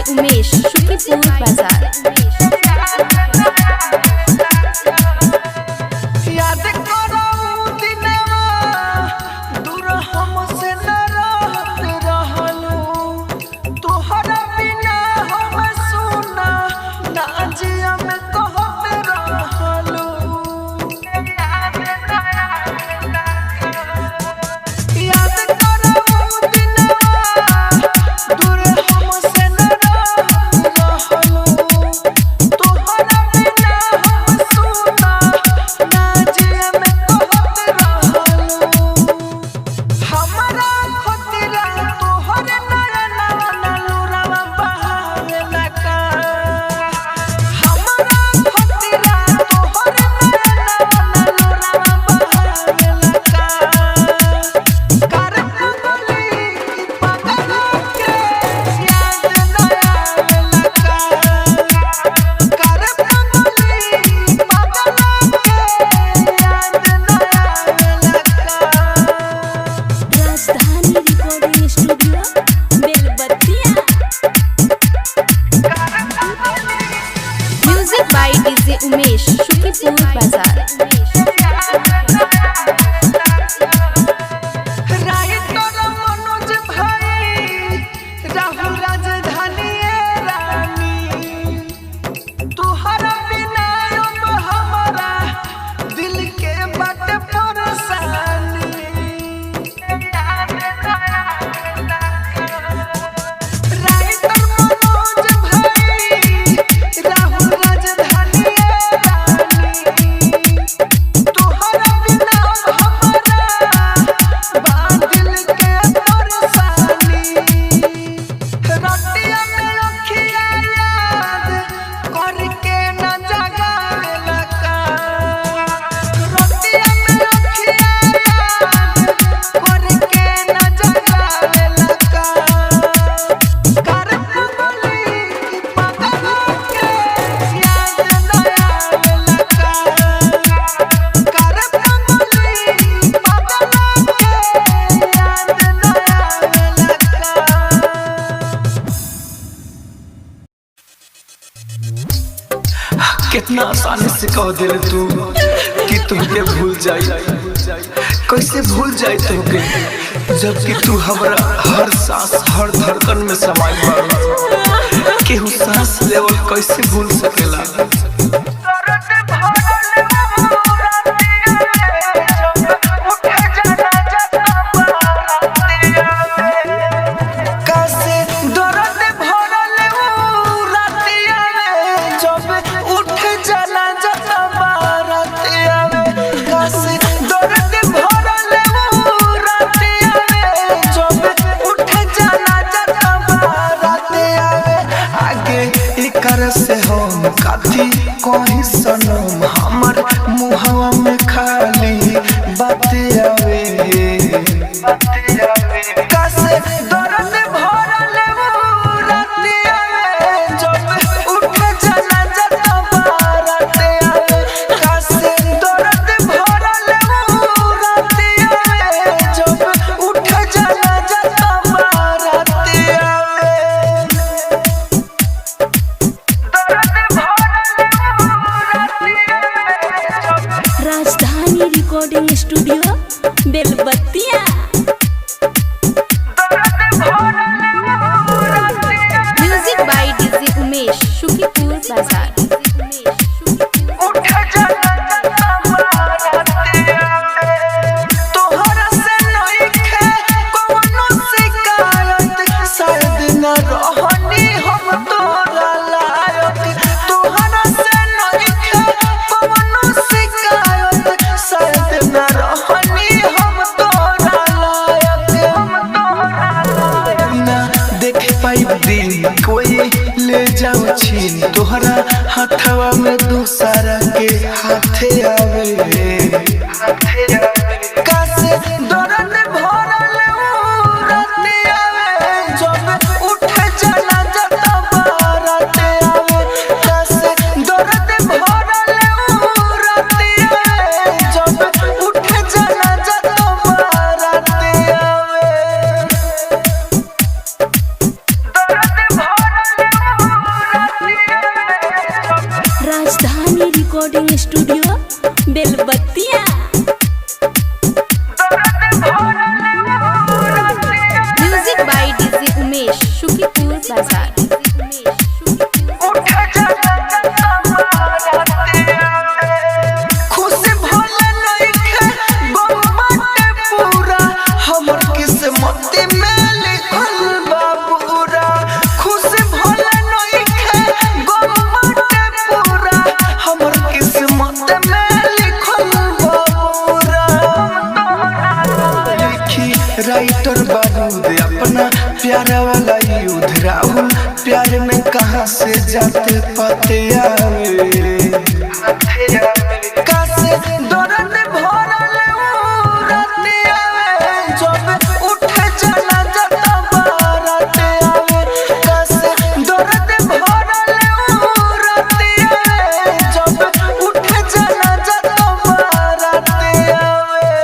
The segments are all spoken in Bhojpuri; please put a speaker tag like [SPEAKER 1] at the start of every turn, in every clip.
[SPEAKER 1] उमेश शुकीपुर बाजार। उमेश शुकीपुर बाजार।
[SPEAKER 2] कितना आसानी से कह दे तू कि तुमके भूल जाई। कैसे भूल जाई तुमके, जबकि तू हमरा हर सांस हर धड़कन में समाई बा। केहू सांस लेवल कैसे भूल सकेला। से हम काथी
[SPEAKER 1] Belbattiya. Music by DJ Umesh Shukipur Bazar.
[SPEAKER 2] कोई ले जाओ छीन तोहरा हाथवा में दूसरा के हाथे आवे कासे दर्द भरल राते आवे जब उठे जना जता बाराते आवे कासे दर्द भरल राते आवे जब उठे जना जता बाराते आवे।
[SPEAKER 1] Rajdhani recording studio Belbattiya. Music by DJ Umesh Shukipur Bazar.
[SPEAKER 2] खुशी भोले नइखे बम्बाटे पूरा हमर किस्मत में लिखल बा पूरा खुशी भोले नइखे बम्बाटे पूरा हमर किस्मत में लिखल बा पूरा। लिखी राइटर बारूद अपना प्यार वाला युद्ध राहुल प्यार में कहां से जाते पते आवे कासे दर्द भरल राते आवे जब उठे जना जता बाराते आवे कासे दर्द भरल राते आवे जब उठे जना जता बाराते आवे।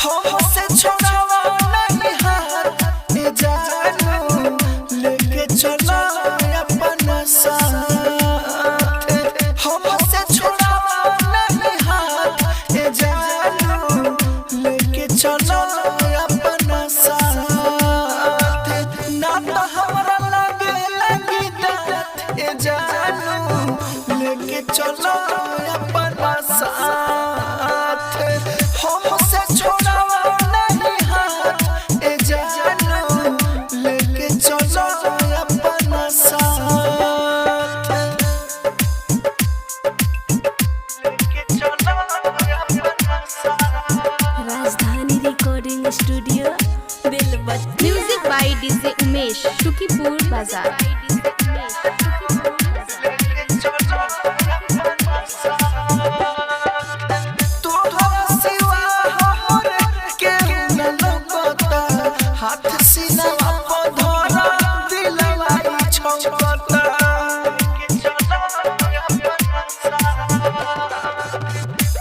[SPEAKER 2] हमसे छोड़ावा नहीं हाथ ए जानू लेके चलो अपना साथ हमसे छोड़ावा नहीं हाथ ए जानू लेके चलो अपना साथ ना तो हमरा लगी दात ए जानू लेके चलो अपना साथ हमसे छोड़ावा नहीं हाथ ए जानू लेके चलो अपना साथ लेके चलो अपना साथ।
[SPEAKER 1] Rajdhani recording studio Belbattiya. Music by DJ Umesh Shukipur Bazar.
[SPEAKER 2] हाथ सीना पर धरा दिलवा छौकता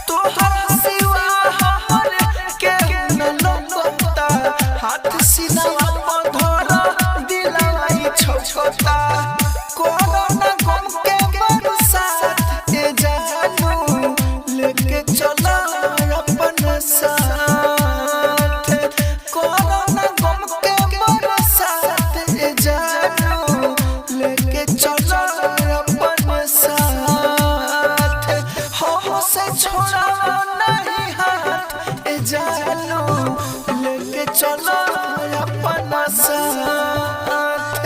[SPEAKER 2] तोहर सिवा हमर के न लौकता हाथ सीना पर धरा दिलवा छौकता कोरोना गम के बरसात ए जानू लेके चला अपना साथ कोरोना गम के बरसात ए जानू लेके चला अपना साथ हमसे छोड़ावा नहीं हाथ ए जानू लेके चला अपना साथ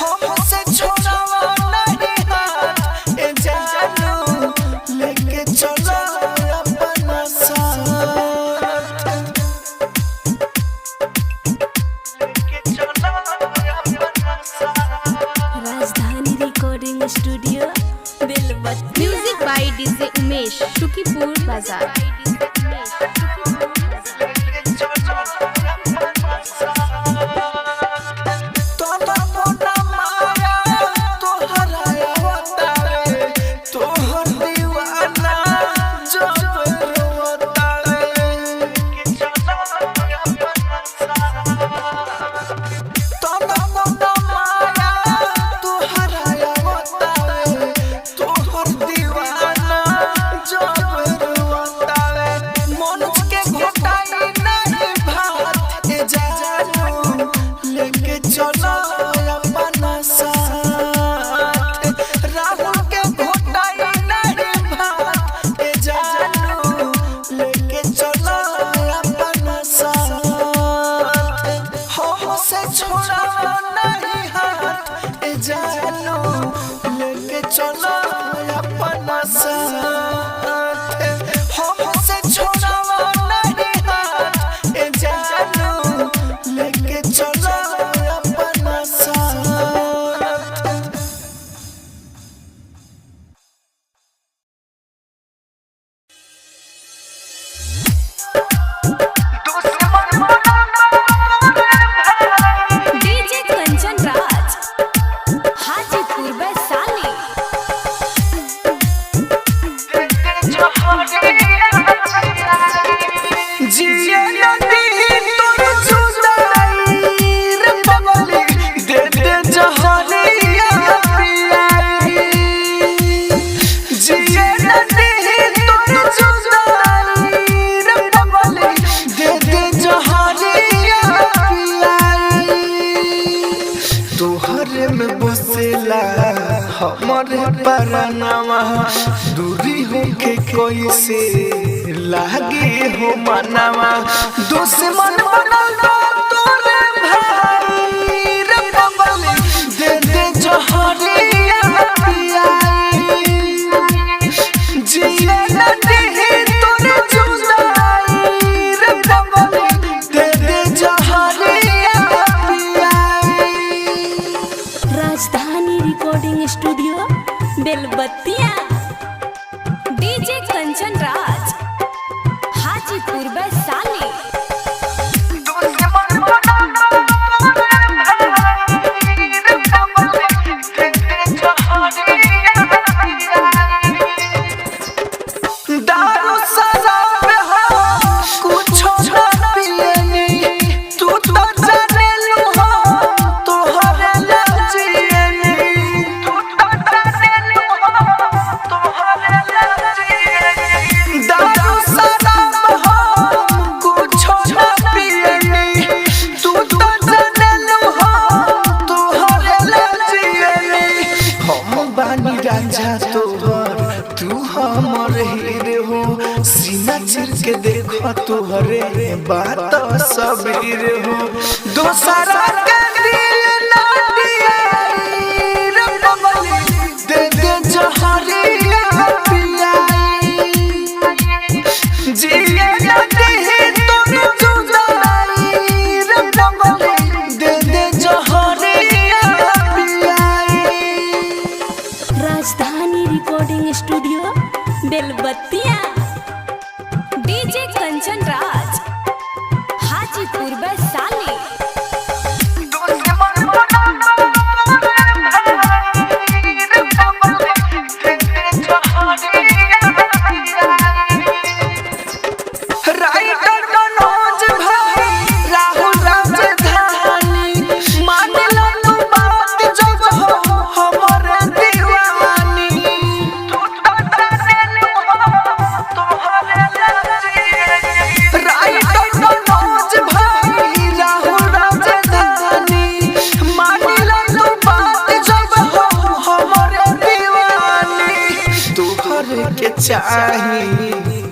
[SPEAKER 2] हमसे छोड़ावा नहीं हाथ ए जानू लेके चला अपना साथ लेके चला अपना साथ।
[SPEAKER 1] Rajdhani recording studio Belbattiya. Music by by DJ Umesh, Shukipur Bazaar.
[SPEAKER 2] हमारे परनामा दूरी होके कोई से लागे हो मनावा दुश्मन बनल तोरे भाई रे बबली दे दे जहरिया पियाई जिए न दे तोरे जुदाई रे बबली दे दे जहरिया पियाई।
[SPEAKER 1] राजधानी रिकॉर्डिंग स्टूडियो बेलबत्तिया, डीजे कंचन राज, हाजीपुर वैशाली।
[SPEAKER 2] के देखो तुहरे बात सबीर हो दूसरा के दिल ना दिए रे बबली दे दे जहरिया पियाई जिए न दे तोरे जुदाई रे बबली दे दे जहरिया पियाई।
[SPEAKER 1] राजधानी रिकॉर्डिंग स्टूडियो बेलबत्तिया, डीजे कंचन राज, हाजीपुर वैशाली।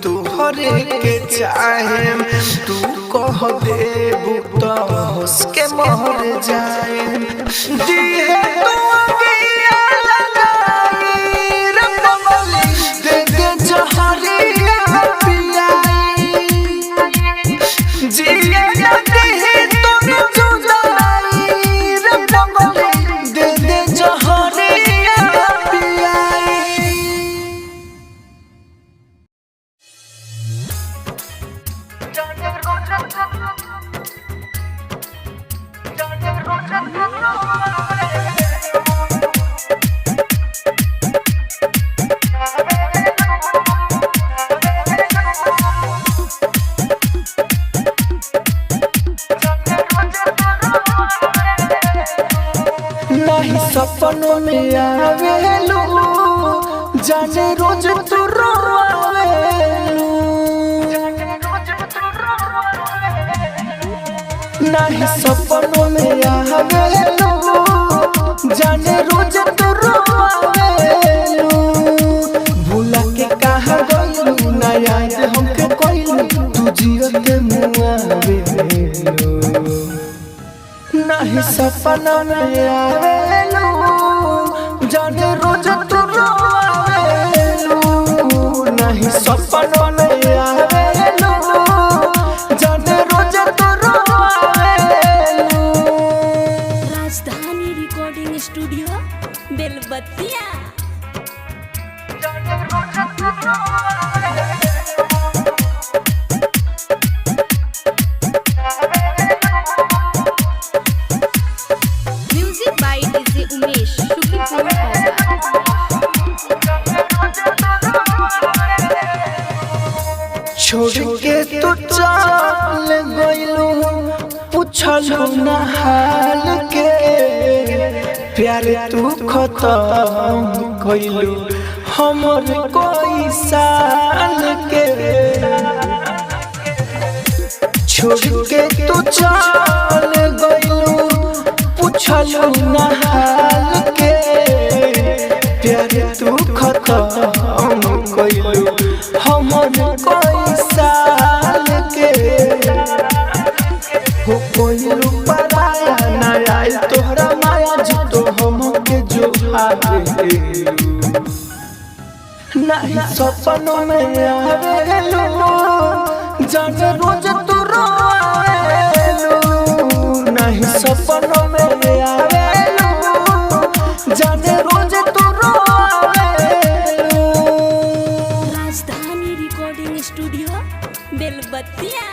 [SPEAKER 2] तुहरे के चाहे तू कह देबू तो उसके मर जाए दिए तू अगिया लगाई रे बबली दे दे जहरिया पियाई जिए न दे तोरे जुदाई रे बबली दे दे जहरिया पियाई।
[SPEAKER 1] राजधानी रिकॉर्डिंग स्टूडियो बेलबत्तिया, डीजे कंचन राज, हाजीपुर वैशाली।
[SPEAKER 2] राइटर मनोज भाई राहुल राजधानी मान लो तू बात जब हमारे दीवानी तू
[SPEAKER 1] राजधानी रिकॉर्डिंग स्टूडियो बेलबत्तिया, डीजे कंचन राज, हाजीपुर वैशाली।
[SPEAKER 2] जाने रोज तू रोवेलू नहीं सपनों में आवेलू जाने रोज तू रोवेलू भूला के कहाँ गइलू ना याद हमके कोइलू तू जियत मुआवेलू नहीं सपना में आवेलू जाने रोज तू रोवेलू नहीं सपना में आवेलू जाने रोज तू रोवेलू।
[SPEAKER 3] Rajdhani recording studio Belbattiya.
[SPEAKER 1] Music by DJ Umesh Shukipur Bazar.
[SPEAKER 2] छोड़ के तू चल गइलू पूछलू ना हाल के प्यार तू खत्म कइलू हमर कोई साल के छोड़ के तू चल गइलू पूछलू ना हाल के प्यार तू खत्म कइलू हमर कोई साल के हो कोइलू पराया ना आइल तोहरा माया जो हमके जो आवेलू नहीं सपनों में आवेलू जाने रोज तू रोवेलू नहीं सपनों में आवेलू जाने रोज तू रोवेलू।
[SPEAKER 3] Rajdhani recording studio Belbattiya.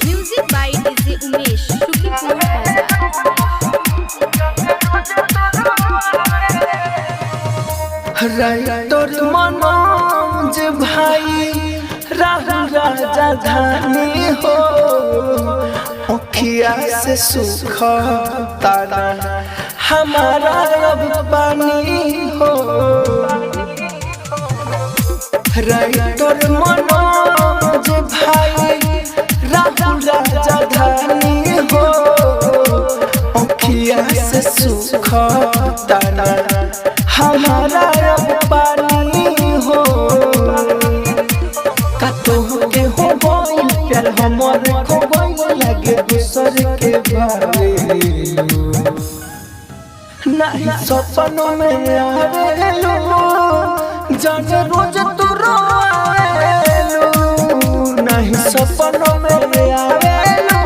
[SPEAKER 1] Music by DJ Umesh Shukipur Bazar.
[SPEAKER 2] Writer Manoj भाई राहुल राजधानी हो अखिया से सुख तारा हमारा अब पानी हो राइटर मनोज भाई राहुल राजधानी हो अखिया से सुख तारा हमारा अब पानी हो कतो के हो गइल प्यार हमर खो गइल लगे दूसर के बारे नहीं सपनों में आवेलू जाने रोज तू रोवेलू नहीं सपनों में आवेलू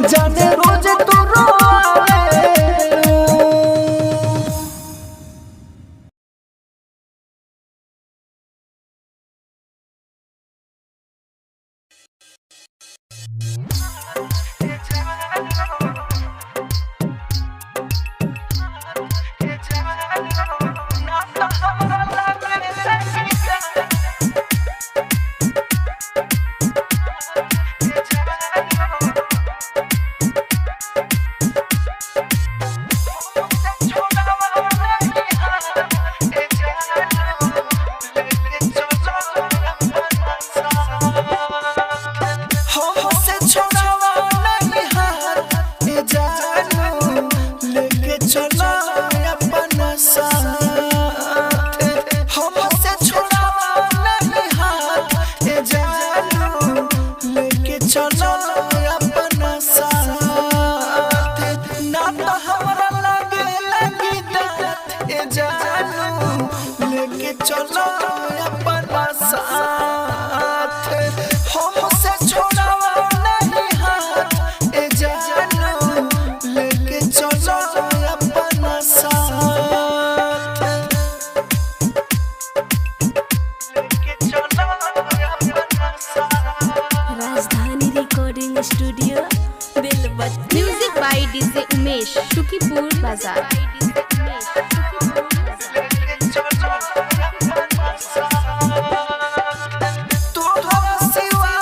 [SPEAKER 2] जाने रोज तू रोवेलू। चलो अपना साथ हमसे छोड़ावा नहीं हाथ ए जानू लेके चलो अपना साथ लेके चलो अपना साथ।
[SPEAKER 3] Rajdhani recording studio Belbattiya.
[SPEAKER 1] Music by DJ Umesh Shukipur Bazar.
[SPEAKER 2] तोहरा सिवा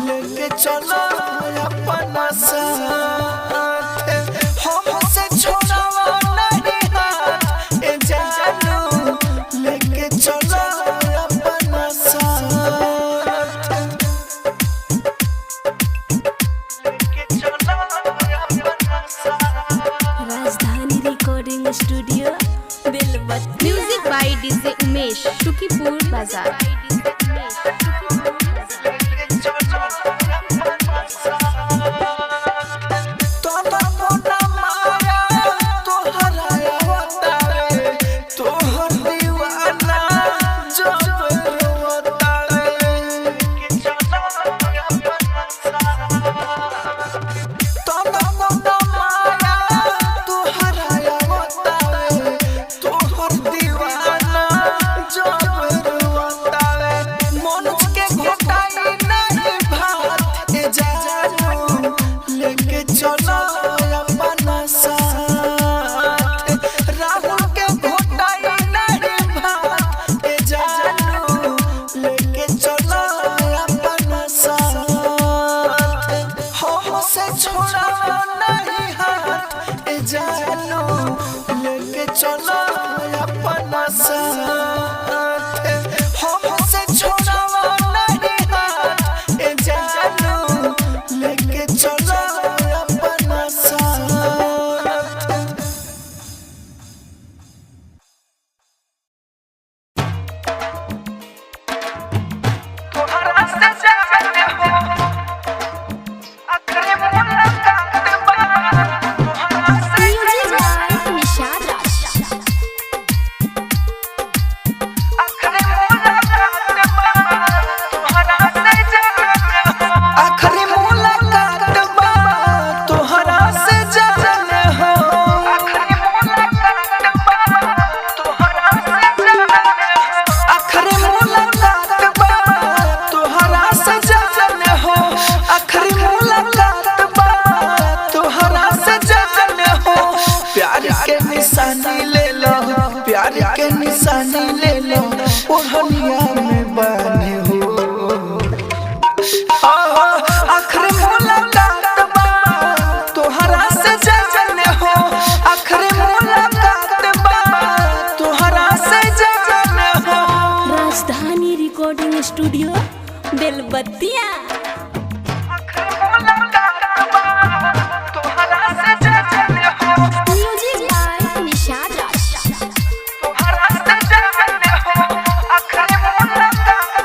[SPEAKER 2] लेके चलो अपना साथ हमसे छोड़ावा नहीं हाथ ए जानू लेके चलो अपना साथ लेके चलो अपना साथ
[SPEAKER 3] Rajdhani recording studio Belbattiya.
[SPEAKER 1] Music by DJ Umesh Shukipur Bazar.
[SPEAKER 2] चलो अपना साथ हमसे छोड़ावा नहीं हाथ ए जानू लेके चलो अपना साथ तोहरा से जाने हो आखिरी मुलाकात तोहरा से
[SPEAKER 3] म्यूजिक बाय निशाद राज।
[SPEAKER 2] आखिरी मुलाकात तोहरा से जाने हो आखिरी मुलाकात तोहरा से जाने हो आखिरी मुलाकात तोहरा से जाने हो आखिरी मुलाकात तोहरा से जाने हो प्यार के निशानी ले लो प्यार के निशानी ले लो ओढ़निया में बाने हो आखिरी मुलाकात तोहरा से जाने हो आखिरी मुलाकात तोहरा से जाने हो
[SPEAKER 3] राजधानी रिकॉर्डिंग स्टूडियो बेलबत्तिया।
[SPEAKER 2] तोहरा से जाने हो
[SPEAKER 3] म्यूजिक बाय निशाद राज।
[SPEAKER 2] तोहरा से जाने हो आखिरी मुलाकात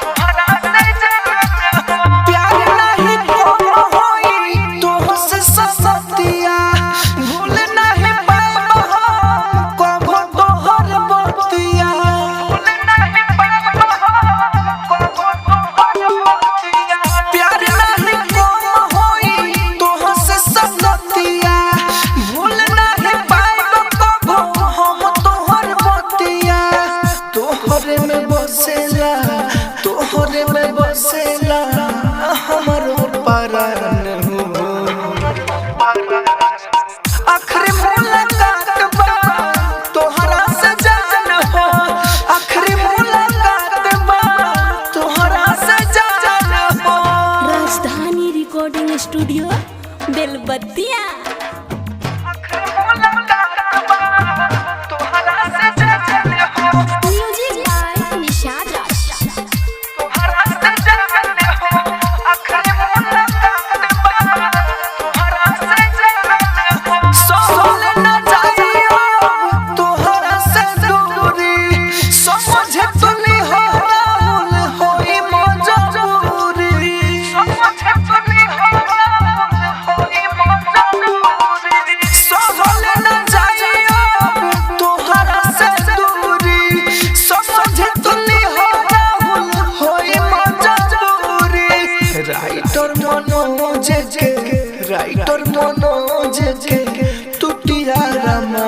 [SPEAKER 2] तोहरा से जाने हो प्यार नहीं कोनो होई तोहसे ससतिया भूल नहीं पाएब हम कबो तोहर बतिया भूल नहीं पाएब हम कबो तोहर बतिया प्यार नहीं कोनो होई तोहसे ससतिया भूल नहीं पाएब कबो हम तोहर बतिया तोहरे में बसेला तोहरे में बसेला हमरो परान हो आखिरी मुलाकात तोहरा से जान हो आखिरी मुलाकात तोहरा से जान हो
[SPEAKER 3] राजधानी रिकॉर्डिंग स्टूडियो बेलबत्तिया।
[SPEAKER 2] तोहरा से जान हो
[SPEAKER 3] म्यूजिक बाय निशाद राज।
[SPEAKER 2] तोहरा से जान हो आखिरी मुलाकात तोहरा से जान हो सोल न जाइयो तोहरा से दूरी समझ तुनी हो राहुल होई मजबूरी समझ तुनी हो राहुल होई मजबूरी सोल न जाइयो तोहरा से दूरी समझ तुनी हो राहुल होई मजबूरी राइटर मनोज के टूटिया रमा